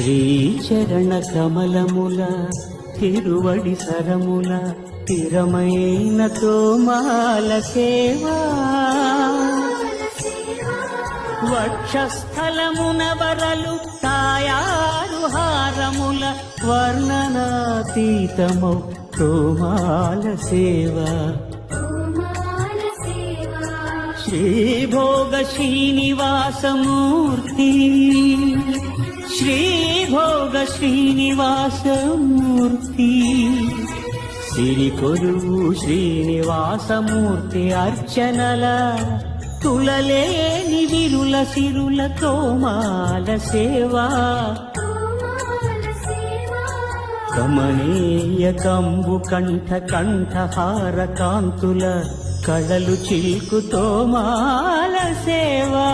శ్రీచరణ కమలముల తిరువడి సరముల తిరమైన తోమాల సేవా వక్షస్థలమున వరలు తాయారు హారముల వర్ణనాతీతమౌ తోమాల సేవా శ్రీభోగ శ్రీనివాసమూర్తి శ్రీభోగ శ్రీనివాసమూర్తి సిరికొలువు శ్రీనివాసమూర్తి అర్చనల తులలేని విరుల సిరుల తోమాల సేవా కమనీయ కంబు కంఠ కంఠహార కాంతుల కళలు చిల్కు తోమాల సేవా